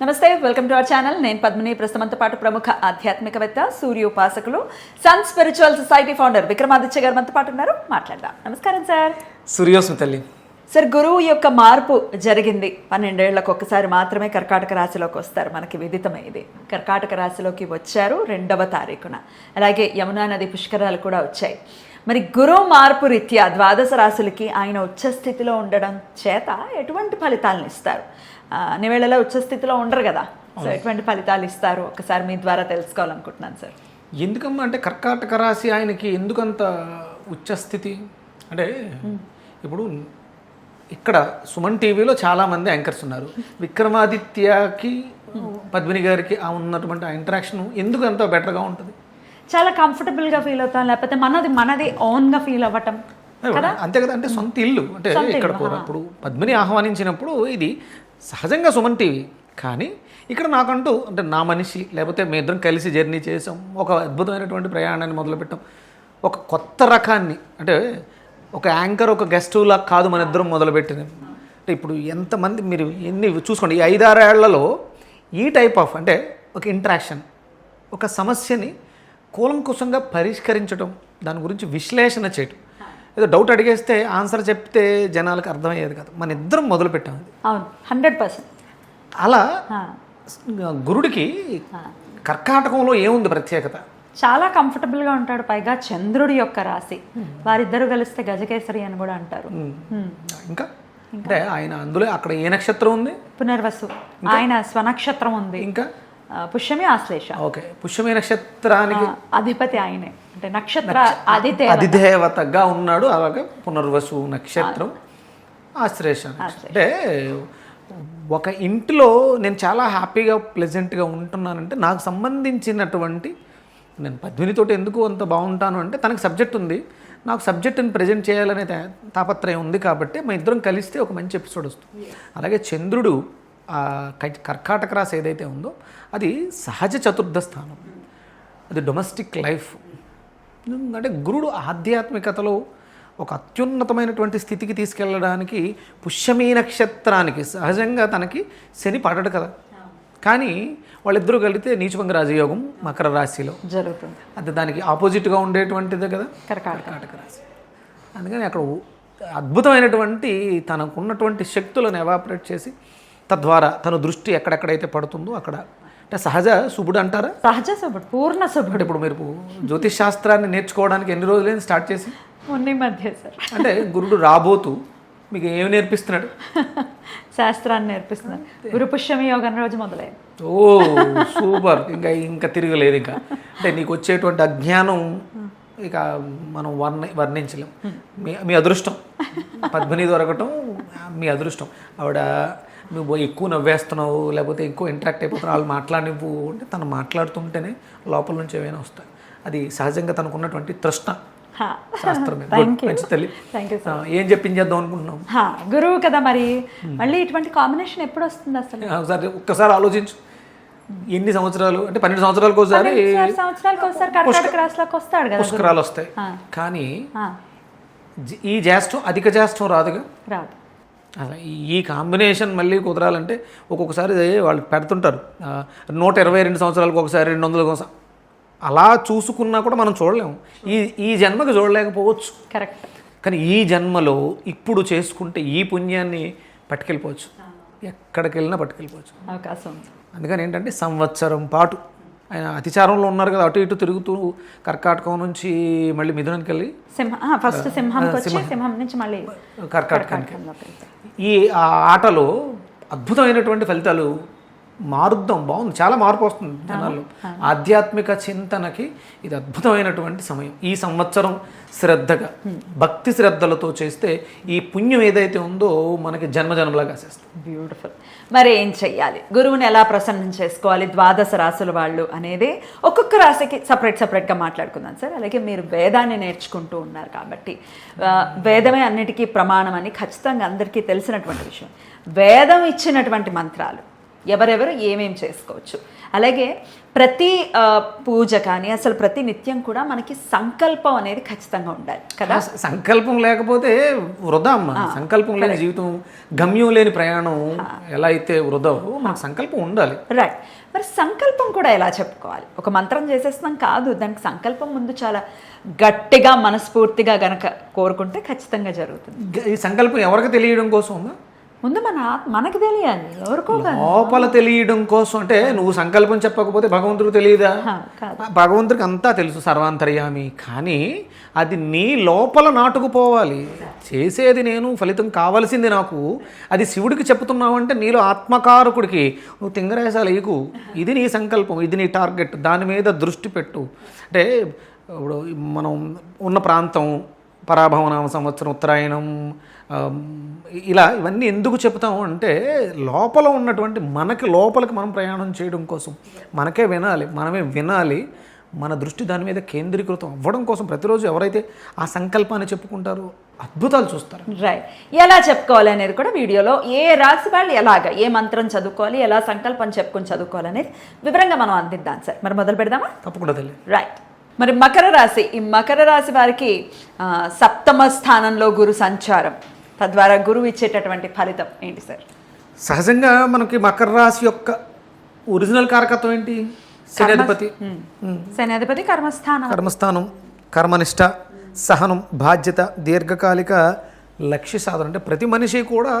నమస్తే, welcome to our channel. నేను పద్మిని. ప్రస్తుతంతో పాటు ప్రముఖ ఆధ్యాత్మికవేత్త, సూర్యోపాసకులు, sun spiritual society founder Vikramaditya గారు మనతో పాటు ఉన్నారు. మాట్లాడదాం. నమస్కారం సార్. సూర్యోస్మి తల్లి. సార్, గురువు యొక్క మార్పు జరిగింది. 12 ఏళ్లకు ఒక్కసారి మాత్రమే కర్కాటక రాశిలోకి వస్తారు. మనకి విదితమే ఇది. కర్కాటక రాశిలోకి వచ్చారు 2వ తారీఖున. అలాగే యమునా నది పుష్కరాలు కూడా వచ్చాయి. మరి గురువు మార్పు రీత్యా ద్వాదశ రాశులకి ఆయన ఉచ్చస్థితిలో ఉండడం చేత ఎటువంటి ఫలితాలను ఇస్తారు? అన్ని వేళలా ఉచ్చస్థితిలో ఉండరు కదా, సో ఎటువంటి ఫలితాలు ఇస్తారు ఒకసారి మీ ద్వారా తెలుసుకోవాలనుకుంటున్నాను సార్. ఎందుకమ్మా అంటే కర్కాటక రాశి ఆయనకి ఎందుకంత ఉచ్చస్థితి అంటే, ఇప్పుడు ఇక్కడ సుమన్ టీవీలో చాలామంది యాంకర్స్ ఉన్నారు. విక్రమాదిత్యకి పద్మిని గారికి ఉన్నటువంటి ఆ ఇంటరాక్షన్ ఎందుకు అంత బెటర్గా ఉంటుంది? చాలా కంఫర్టబుల్గా ఫీల్ అవుతాం, లేకపోతే మనది ఓన్గా ఫీల్ అవ్వటం కదా. అంతే కదా, అంటే సొంత ఇల్లు అంటే ఇక్కడ ఇప్పుడు పద్మిని ఆహ్వానించినప్పుడు ఇది సహజంగా సుమన్ టీవీ, కానీ ఇక్కడ నాకంటూ అంటే నా మనిషి, లేకపోతే మీ ఇద్దరం కలిసి జర్నీ చేసాం, ఒక అద్భుతమైనటువంటి ప్రయాణాన్ని మొదలుపెట్టాం. ఒక కొత్త రకాన్ని అంటే ఒక యాంకర్ ఒక గెస్టులా కాదు మన ఇద్దరం మొదలుపెట్టినాం. అంటే ఇప్పుడు ఎంతమంది మీరు ఎన్ని చూసుకోండి, ఈ 5-6 ఏళ్లలో ఈ టైప్ ఆఫ్ అంటే ఒక ఇంటరాక్షన్, ఒక సమస్యని కూలంకుశంగా పరిష్కరించడం, దాని గురించి విశ్లేషణ చేయటం. ఏదో డౌట్ అడిగేస్తే ఆన్సర్ చెప్తే జనాలకు అర్థమయ్యేది కాదు. మన ఇద్దరం మొదలుపెట్టాం. అవును, 100%. అలా గురుడికి కర్కాటకంలో ఏముంది ప్రత్యేకత? చాలా కంఫర్టబుల్గా ఉంటాడు. పైగా చంద్రుడి యొక్క రాశి, వారిద్దరు కలిస్తే గజకేసరి అని కూడా అంటారు. ఇంకా అంటే ఆయన అందులో అక్కడ ఏ నక్షత్రం ఉంది? పునర్వసు. ఆయన స్వనక్షత్రం ఉంది. ఇంకా పుష్యమి, ఆశ్లేష. ఓకే, పుష్యమి నక్షత్రానికి అధిపతి ఆయనే, అంటే నక్షత్ర అధిదేవతగా ఉన్నాడు. అలాగే పునర్వసు నక్షత్రం, ఆశ్లేష. అంటే ఒక ఇంటిలో నేను చాలా హ్యాపీగా ప్లెజెంట్గా ఉంటున్నానంటే నాకు సంబంధించినటువంటి, నేను పద్మినితోటి ఎందుకు అంత బాగుంటాను అంటే తనకు సబ్జెక్ట్ ఉంది, నాకు సబ్జెక్టుని ప్రజెంట్ చేయాలనే తాపత్రయం ఉంది. కాబట్టి మా ఇద్దరం కలిస్తే ఒక మంచి ఎపిసోడ్ వస్తుంది. అలాగే చంద్రుడు కర్కాటక రాశి ఏదైతే ఉందో అది సహజ చతుర్థ స్థానం, అది డొమెస్టిక్ లైఫ్. అంటే గురుడు ఆధ్యాత్మికతలో ఒక అత్యున్నతమైనటువంటి స్థితికి తీసుకెళ్ళడానికి పుష్యమీ నక్షత్రానికి సహజంగా తనకి శని పడడు కదా, కానీ వాళ్ళిద్దరూ కలిగితే నీచభంగ రాజయోగం మకర రాశిలో జరుగుతుంది. అది దానికి ఆపోజిట్గా ఉండేటువంటిదే కదా కర్కాటక రాశి. అందుకని అక్కడ అద్భుతమైనటువంటి తనకున్నటువంటి శక్తులను ఎవాపరేట్ చేసి తద్వారా తన దృష్టి ఎక్కడెక్కడైతే పడుతుందో అక్కడ అంటే సహజ శుభుడు అంటారా? సహజ శుభుడు, పూర్ణ శుభుడు. ఇప్పుడు మీరు జ్యోతిష్ శాస్త్రాన్ని నేర్చుకోవడానికి ఎన్ని రోజులైనా స్టార్ట్ చేసి? మొన్న మధ్య సార్. అంటే గురుడు రాబోతూ మీకు ఏమి నేర్పిస్తున్నాడు? శాస్త్రాన్ని నేర్పిస్తున్నాడు. గురు పుష్యమి యోగం రోజు మొదలైంది. ఓ సూపర్. ఇంకా తిరగలేదు. ఇంకా అంటే నీకు వచ్చేటువంటి అజ్ఞానం ఇక మనం వర్ణించలేం. మీ అదృష్టం పద్మిని దొరకటం మీ అదృష్టం. ఆవిడ నువ్వు ఎక్కువ నవ్వేస్తున్నావు, లేకపోతే ఎక్కువ ఇంటరాక్ట్ అయిపోతున్నావు, వాళ్ళు మాట్లాడినవు అంటే తను మాట్లాడుతుంటేనే లోపల నుంచి ఏమైనా వస్తాయి. అది సహజంగా తనకున్నటువంటి తృష్ణ. శాస్త్రం ఏం చెప్పించేద్దాం అనుకుంటున్నాం. గురువు కదా, మరి మళ్ళీ ఇటువంటి కాంబినేషన్ ఎప్పుడు వస్తుంది అసలు? ఒకసారి ఒక్కసారి ఆలోచించు. ఎన్ని సంవత్సరాలు అంటే 12 సంవత్సరాలకు ఒకసారి పుష్కరాలు వస్తాయి. కానీ ఈ జ్యేష్ఠం అధిక జ్యేష్ఠం రాదుగా. రాదు. అలా ఈ కాంబినేషన్ మళ్ళీ కుదరాలంటే ఒక్కొక్కసారి వాళ్ళు పెడుతుంటారు 122 సంవత్సరాలకు ఒకసారి, 200 ఒకసారి. అలా చూసుకున్నా కూడా మనం చూడలేము. ఈ జన్మకి చూడలేకపోవచ్చు. కరెక్ట్. కానీ ఈ జన్మలో ఇప్పుడు చేసుకుంటే ఈ పుణ్యాన్ని పట్టుకెళ్ళిపోవచ్చు, ఎక్కడికి వెళ్ళినా పట్టుకెళ్ళిపోవచ్చు, అవకాశం. అందుకని ఏంటంటే సంవత్సరం పాటు ఆయన అతిచారంలో ఉన్నారు కదా, అటు ఇటు తిరుగుతూ కర్కాటకం నుంచి మళ్ళీ మిథునానికి వెళ్ళి ఫస్ట్ సింహం నుంచి మళ్ళీ కర్కాటకానికి. ఈ ఆటలో అద్భుతమైనటువంటి ఫలితాలు మారుద్దాం. బాగుంది, చాలా మార్పు వస్తుంది జనాల్లో. ఆధ్యాత్మిక చింతనకి ఇది అద్భుతమైనటువంటి సమయం. ఈ సంవత్సరం శ్రద్ధగా భక్తి శ్రద్ధలతో చేస్తే ఈ పుణ్యం ఏదైతే ఉందో మనకి జన్మజన్మలా కాసేస్తుంది. బ్యూటిఫుల్. మరి ఏం చెయ్యాలి? గురువుని ఎలా ప్రసన్నం చేసుకోవాలి ద్వాదశ రాశుల వాళ్ళు అనేది ఒక్కొక్క రాశికి సపరేట్గా మాట్లాడుకుందాం సార్. అలాగే మీరు వేదాన్ని నేర్చుకుంటూ ఉన్నారు కాబట్టి వేదమే అన్నిటికీ ప్రమాణం అని ఖచ్చితంగా అందరికీ తెలిసినటువంటి విషయం. వేదం ఇచ్చినటువంటి మంత్రాలు ఎవరెవరు ఏమేం చేసుకోవచ్చు, అలాగే ప్రతి పూజ కానీ అసలు ప్రతి నిత్యం కూడా మనకి సంకల్పం అనేది ఖచ్చితంగా ఉండాలి కదా. సంకల్పం లేకపోతే వృధా అమ్మ. సంకల్పం లేని జీవితం, గమ్యం లేని ప్రయాణం ఎలా అయితే వృధావో మనకు సంకల్పం ఉండాలి. రైట్. మరి సంకల్పం కూడా ఎలా చెప్పుకోవాలి? ఒక మంత్రం చేసేస్తున్నాం కాదు, దానికి సంకల్పం ముందు చాలా గట్టిగా మనస్ఫూర్తిగా గనక కోరుకుంటే ఖచ్చితంగా జరుగుతుంది. ఈ సంకల్పం ఎవరికి తెలియడం కోసం అమ్మా? ముందు మనకు తెలియాలి, ఎవరికో లోపల తెలియడం కోసం. అంటే నువ్వు సంకల్పం చెప్పకపోతే భగవంతుడికి తెలియదా? భగవంతుడికి అంతా తెలుసు, సర్వాంతర్యామి. కానీ అది నీ లోపల నాటుకుపోవాలి. చేసేది నేను, ఫలితం కావాల్సింది నాకు. అది శివుడికి చెప్తున్నావు అంటే నీలో ఆత్మకారకుడికి నువ్వు తింగరేసాలు వేయకు. ఇది నీ సంకల్పం, ఇది నీ టార్గెట్, దాని మీద దృష్టి పెట్టు. అంటే ఇప్పుడు మనం ఉన్న ప్రాంతం, పరాభవనామ సంవత్సరం, ఉత్తరాయణం, ఇలా ఇవన్నీ ఎందుకు చెప్తాము అంటే లోపల ఉన్నటువంటి మనకి లోపలికి మనం ప్రయాణం చేయడం కోసం, మనకే వినాలి, మనమే వినాలి, మన దృష్టి దాని మీద కేంద్రీకృతం అవ్వడం కోసం ప్రతిరోజు ఎవరైతే ఆ సంకల్పాన్ని చెప్పుకుంటారో అద్భుతాలు చూస్తారు. రైట్. ఎలా చెప్పుకోవాలి అనేది కూడా వీడియోలో ఏ రాశి వాళ్ళు ఎలాగ ఏ మంత్రం చదువుకోవాలి, ఎలా సంకల్పం చెప్పుకొని చదువుకోవాలి అనేది వివరంగా మనం అందిద్దాం సార్. మరి మొదలు పెడదామా? తప్పకుండా తల్లి. రైట్. మరి మకర రాశి, ఈ మకర రాశి వారికి సప్తమ స్థానంలో గురు సంచారం, తద్వారా గురువు ఇచ్చేటటువంటి ఫలితం ఏంటి సార్? సహజంగా మనకి మకర రాశి యొక్క ఒరిజినల్ కారకత్వం ఏంటి? శనాధిపతి. శనాధిపతి కర్మస్థానం, కర్మనిష్ట, సహనం, బాధ్యత, దీర్ఘకాలిక లక్ష్య సాధన. అంటే ప్రతి మనిషి కూడా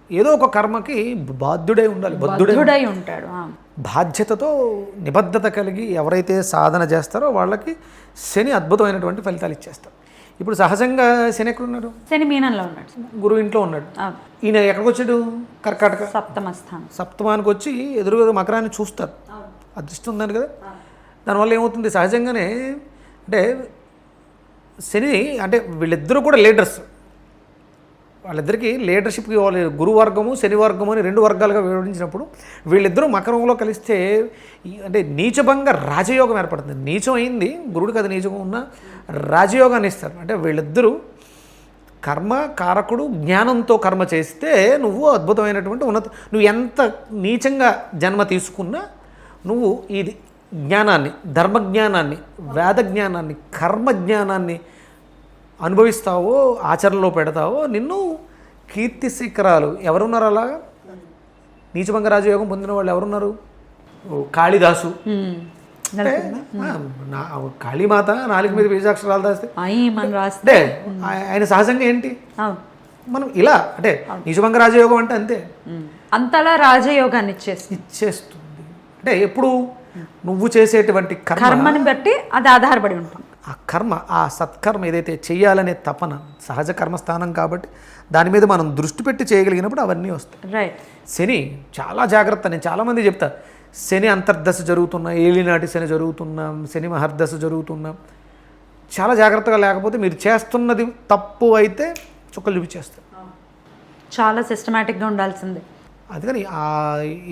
ఏదో ఒక కర్మకి బాధ్యుడై ఉండాలి, బద్ధుడై ఉంటాడు. బాధ్యతతో నిబద్ధత కలిగి ఎవరైతే సాధన చేస్తారో వాళ్ళకి శని అద్భుతమైనటువంటి ఫలితాలు ఇచ్చేస్తారు. ఇప్పుడు సహజంగా శని ఎక్కడ ఉన్నాడు? శని మీనంలో ఉన్నాడు, గురువు ఇంట్లో ఉన్నాడు. ఈయన ఎక్కడికి వచ్చాడు? కర్కాటక సప్తమానికి వచ్చి ఎదురుగా మకరాన్ని చూస్తారు. అదృష్టం ఉందని కదా. దానివల్ల ఏమవుతుంది? సహజంగానే అంటే శని అంటే వీళ్ళిద్దరూ కూడా లీడర్స్. వాళ్ళిద్దరికీ లీడర్షిప్కి గురువర్గము శని వర్గము అని రెండు వర్గాలుగా వివరించినప్పుడు వీళ్ళిద్దరూ మకరంలో కలిస్తే అంటే నీచభంగ రాజయోగం ఏర్పడుతుంది. నీచం అయింది గురుడికి, అది నీచం ఉన్న రాజయోగాన్ని ఇస్తారు. అంటే వీళ్ళిద్దరూ కర్మ కారకుడు జ్ఞానంతో కర్మ చేస్తే నువ్వు అద్భుతమైనటువంటి నువ్వు ఎంత నీచంగా జన్మ తీసుకున్నా నువ్వు ఇది జ్ఞానాన్ని, ధర్మజ్ఞానాన్ని, వేద జ్ఞానాన్ని, కర్మ జ్ఞానాన్ని అనుభవిస్తావో, ఆచరణలో పెడతావో నిన్ను కీర్తి శిఖరాలు. ఎవరున్నారు అలాగా నీచభంగ రాజయోగం పొందిన వాళ్ళు? ఎవరున్నారు? కాళిదాసు. కాళీమాత నాలుగు మీద బీజాక్షరాలు రాస్తే అంటే ఆయన సహజంగా ఏంటి మనం ఇలా అంటే నీచభంగ రాజయోగం అంటే అంతే, అంతలా రాజయోగాన్ని ఇచ్చేస్తుంది. అంటే ఎప్పుడు నువ్వు చేసేటువంటి కర్మని బట్టి అది ఆధారపడి ఉంటుంది. ఆ కర్మ, ఆ సత్కర్మ ఏదైతే చేయాలనే తపన, సహజ కర్మస్థానం కాబట్టి దాని మీద మనం దృష్టి పెట్టి చేయగలిగినప్పుడు అవన్నీ వస్తాయి. రైట్. శని చాలా జాగ్రత్త. నేను చాలామంది చెప్తా, శని అంతర్దశ జరుగుతున్నా, ఏలినాటి శని జరుగుతున్నాం, శని మహర్దశ జరుగుతున్నాం, చాలా జాగ్రత్తగా లేకపోతే మీరు చేస్తున్నది తప్పు అయితే చుక్కలు చూపించేస్తారు. చాలా సిస్టమేటిక్గా ఉండాల్సిందే. అందుకని ఆ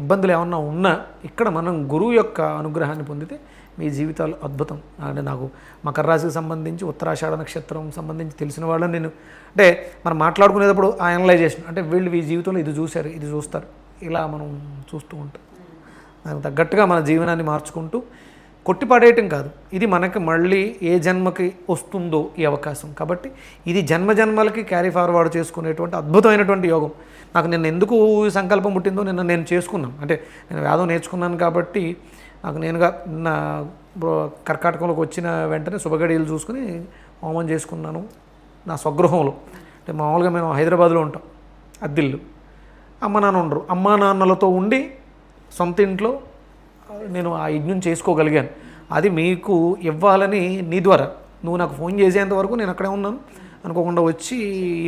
ఇబ్బందులు ఏమన్నా ఉన్నా ఇక్కడ మనం గురువు యొక్క అనుగ్రహాన్ని పొందితే మీ జీవితాలు అద్భుతం. అంటే నాకు మకర రాశికి సంబంధించి ఉత్తరాషాఢ నక్షత్రం సంబంధించి తెలిసిన వాళ్ళని నేను అంటే మనం మాట్లాడుకునేటప్పుడు ఆ అనలైజేషన్ అంటే వీళ్ళు ఈ జీవితంలో ఇది చూశారు, ఇది చూస్తారు, ఇలా మనం చూస్తూ ఉంటాం. దానికి తగ్గట్టుగా మన జీవనాన్ని మార్చుకుంటూ కొట్టిపడేయటం కాదు, ఇది మనకి మళ్ళీ ఏ జన్మకి వస్తుందో ఈ అవకాశం. కాబట్టి ఇది జన్మ జన్మలకి క్యారీ ఫార్వర్డ్ చేసుకునేటువంటి అద్భుతమైనటువంటి యోగం. నాకు నిన్న ఎందుకు సంకల్పం పుట్టిందో నిన్న నేను చేసుకున్నాను. అంటే నేను వేదం నేర్చుకున్నాను కాబట్టి నాకు నేనుగా నా కర్కాటకంలోకి వచ్చిన వెంటనే శుభగడియలు చూసుకుని హోమం చేసుకున్నాను నా స్వగృహంలో. అంటే మామూలుగా మేము హైదరాబాద్లో ఉంటాం, అద్దిల్లు, అమ్మ నాన్న ఉండరు. అమ్మా నాన్నలతో ఉండి సొంత ఇంట్లో నేను ఆ యజ్ఞం చేసుకోగలిగాను. అది మీకు ఇవ్వాలని నీ ద్వారా నువ్వు నాకు ఫోన్ చేసేంత వరకు నేను అక్కడే ఉన్నాను. అనుకోకుండా వచ్చి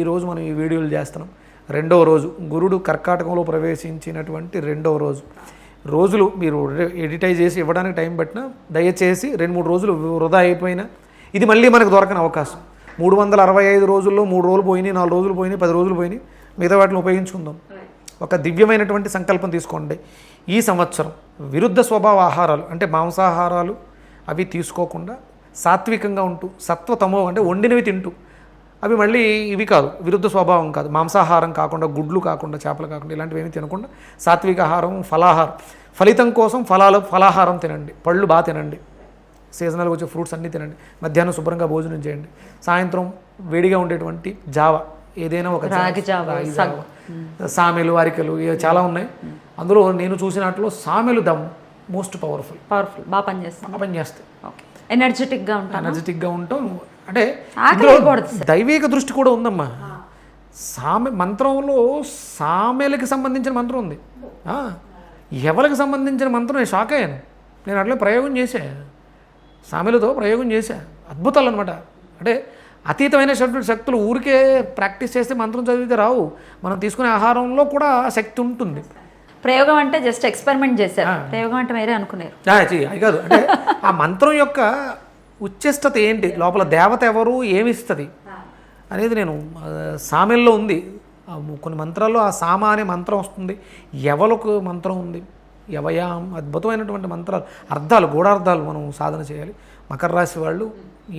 ఈరోజు మనం ఈ వీడియోలు చేస్తున్నాం. రెండవ రోజు గురుడు కర్కాటకంలో ప్రవేశించినటువంటి రెండవ రోజులు మీరు ఎడిటైజ్ చేసి ఇవ్వడానికి టైం పట్టినా దయచేసి 2-3 రోజులు వృధా అయిపోయినా ఇది మళ్ళీ మనకు దొరకని అవకాశం. 365 రోజుల్లో 3 రోజులు పోయినాయి, 4 రోజులు పోయినాయి, 10 రోజులు పోయినాయి, మిగతా వాటిని ఉపయోగించుకుందాం. ఒక దివ్యమైనటువంటి సంకల్పం తీసుకోండి. ఈ సంవత్సరం విరుద్ధ స్వభావ ఆహారాలు అంటే మాంసాహారాలు అవి తీసుకోకుండా సాత్వికంగా ఉంటూ సత్వతమో అంటే వండినవి తింటూ, అవి మళ్ళీ ఇవి కాదు, విరుద్ధ స్వభావం కాదు, మాంసాహారం కాకుండా, గుడ్లు కాకుండా, చేపలు కాకుండా, ఇలాంటివి ఏమీ తినకుండా సాత్విక ఆహారం, ఫలితం కోసం ఫలాహారం తినండి, పళ్ళు బాగా తినండి, సీజనల్గా వచ్చే ఫ్రూట్స్ అన్నీ తినండి, మధ్యాహ్నం శుభ్రంగా భోజనం చేయండి, సాయంత్రం వేడిగా ఉండేటువంటి జావ ఏదైనా ఒక రాగి జావ, సామెలు, అరికెలు ఇవి చాలా ఉన్నాయి. అందులో నేను చూసినట్లు సామెలు ద మోస్ట్ పవర్ఫుల్, బాగా పనిచేస్తాయి. ఎనర్జెటిక్గా ఉంటాం. అంటే ఆకలి వేయకూడదు సార్. దైవిక దృష్టి కూడా ఉందమ్మా. మంత్రంలో సామెలకి సంబంధించిన మంత్రం ఉంది, ఎవరికి సంబంధించిన మంత్రం నేను షాక్ అయ్యాను. నేను అట్లా ప్రయోగం చేశా, సామెలతో ప్రయోగం చేశా, అద్భుతాలు అనమాట. అంటే అతీతమైన శక్తులు ఊరికే ప్రాక్టీస్ చేస్తే మంత్రం చదివితే రావు, మనం తీసుకునే ఆహారంలో కూడా శక్తి ఉంటుంది. ప్రయోగం అంటే జస్ట్ ఎక్స్పెరిమెంట్ చేశారు, ప్రయోగం అంటే వేరే అనుకున్నారు. అది కాదు, అంటే ఆ మంత్రం యొక్క ఉచ్ఛిష్టత ఏంటి, లోపల దేవత ఎవరు, ఏమిస్తుంది అనేది నేను సామెల్లో ఉంది. కొన్ని మంత్రాల్లో ఆ సామ అనే మంత్రం వస్తుంది, ఎవలకు మంత్రం ఉంది, యవయాం, అద్భుతమైనటువంటి మంత్రాలు, అర్థాలు, గూఢార్థాలు మనం సాధన చేయాలి. మకర రాశి వాళ్ళు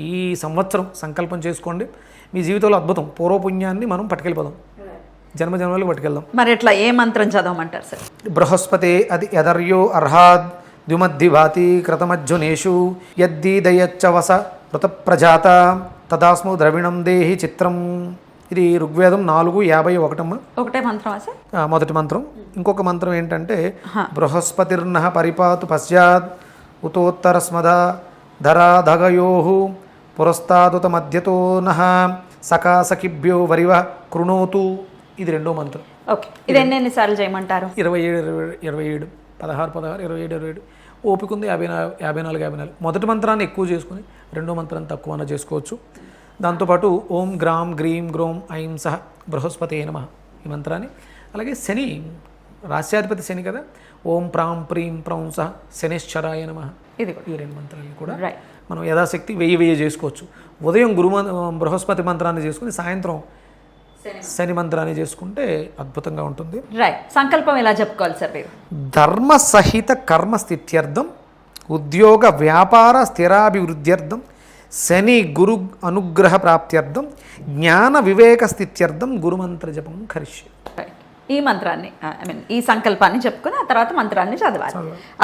ఈ సంవత్సరం సంకల్పం చేసుకోండి, మీ జీవితంలో అద్భుతం, పూర్వపుణ్యాన్ని మనం పట్టుకెళ్ళిపోదాం, జన్మజన్మలు పట్టుకెళ్దాం. మరి ఎట్లా ఏ మంత్రం చదవమంటారు సార్? బృహస్పతి అది యదర్యో అర్హాద్ ద్యుమద్ధి భాతి కృతమజ్జునేషు యద్దీదయచ్చవస మృత ప్రజాత తదాస్ము ద్రవిణం దేహి చిత్రం. ఇది ఋగ్వేదం 4:51. ఒకటే మంత్రం సార్? మొదటి మంత్రం. ఇంకొక మంత్రం ఏంటంటే బృహస్పతిర్న పరిపాతు పశ్చాత్ ఉతోత్తరస్మద ధరాధగయో పురస్తాదుత మధ్యతో నః సకాసకిభ్యో వరివ కృణోతు. ఇది రెండో మంత్రం. ఓకే, ఇది ఎన్నిసార్లు చేయమంటారు? 27, 16, 27. ఓపిక ఉంది 54. మొదటి మంత్రాన్ని ఎక్కువ చేసుకుని రెండో మంత్రాన్ని తక్కువన చేసుకోవచ్చు. దాంతోపాటు ఓం గ్రాం గ్రీం గ్రోం ఐం సహ బృహస్పతే నమః ఈ మంత్రాన్ని, అలాగే శని రాశ్యాధిపతి శని కదా, ఓం ప్రాం ప్రీం ప్రౌం సహ శనిశ్చరాయ నమః, ఈ రెండు మంత్రాన్ని కూడా మనం యథాశక్తి 1000 చేసుకోవచ్చు. ఉదయం బృహస్పతి మంత్రాన్ని చేసుకుని సాయంత్రం శని మంత్రాన్ని చేసుకుంటే అద్భుతంగా ఉంటుంది. సంకల్పం ఎలా చెప్పుకోవాలి సార్? ధర్మ సహిత కర్మ స్థిత్యర్థం, ఉద్యోగ వ్యాపార స్థిరాభివృద్ధ్యర్థం, శని గురు అనుగ్రహ ప్రాప్త్యర్థం, జ్ఞాన వివేక స్థిత్యర్థం గురుమంత్ర జపం కరిష్యే. ఈ మంత్రాన్ని ఈ సంకల్పాన్ని చెప్పుకుని ఆ తర్వాత మంత్రాన్ని చదవాలి.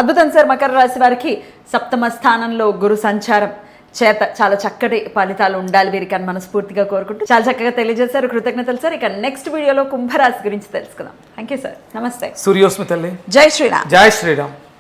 అద్భుతం సార్. మకర రాశి వారికి సప్తమ స్థానంలో గురు సంచారం చేత చాలా చక్కటి ఫలితాలు ఉండాలి వీరికి అని మనస్ఫూర్తిగా కోరుకుంటూ చాలా చక్కగా తెలియజేశారు. కృతజ్ఞతలు సార్. ఇక నెక్స్ట్ వీడియోలో కుంభరాశి గురించి తెలుసుకుందాం. Thank you sir. నమస్తే. సూర్యోస్మి తల్లి. జై శ్రీరామ్. జై శ్రీరామ్.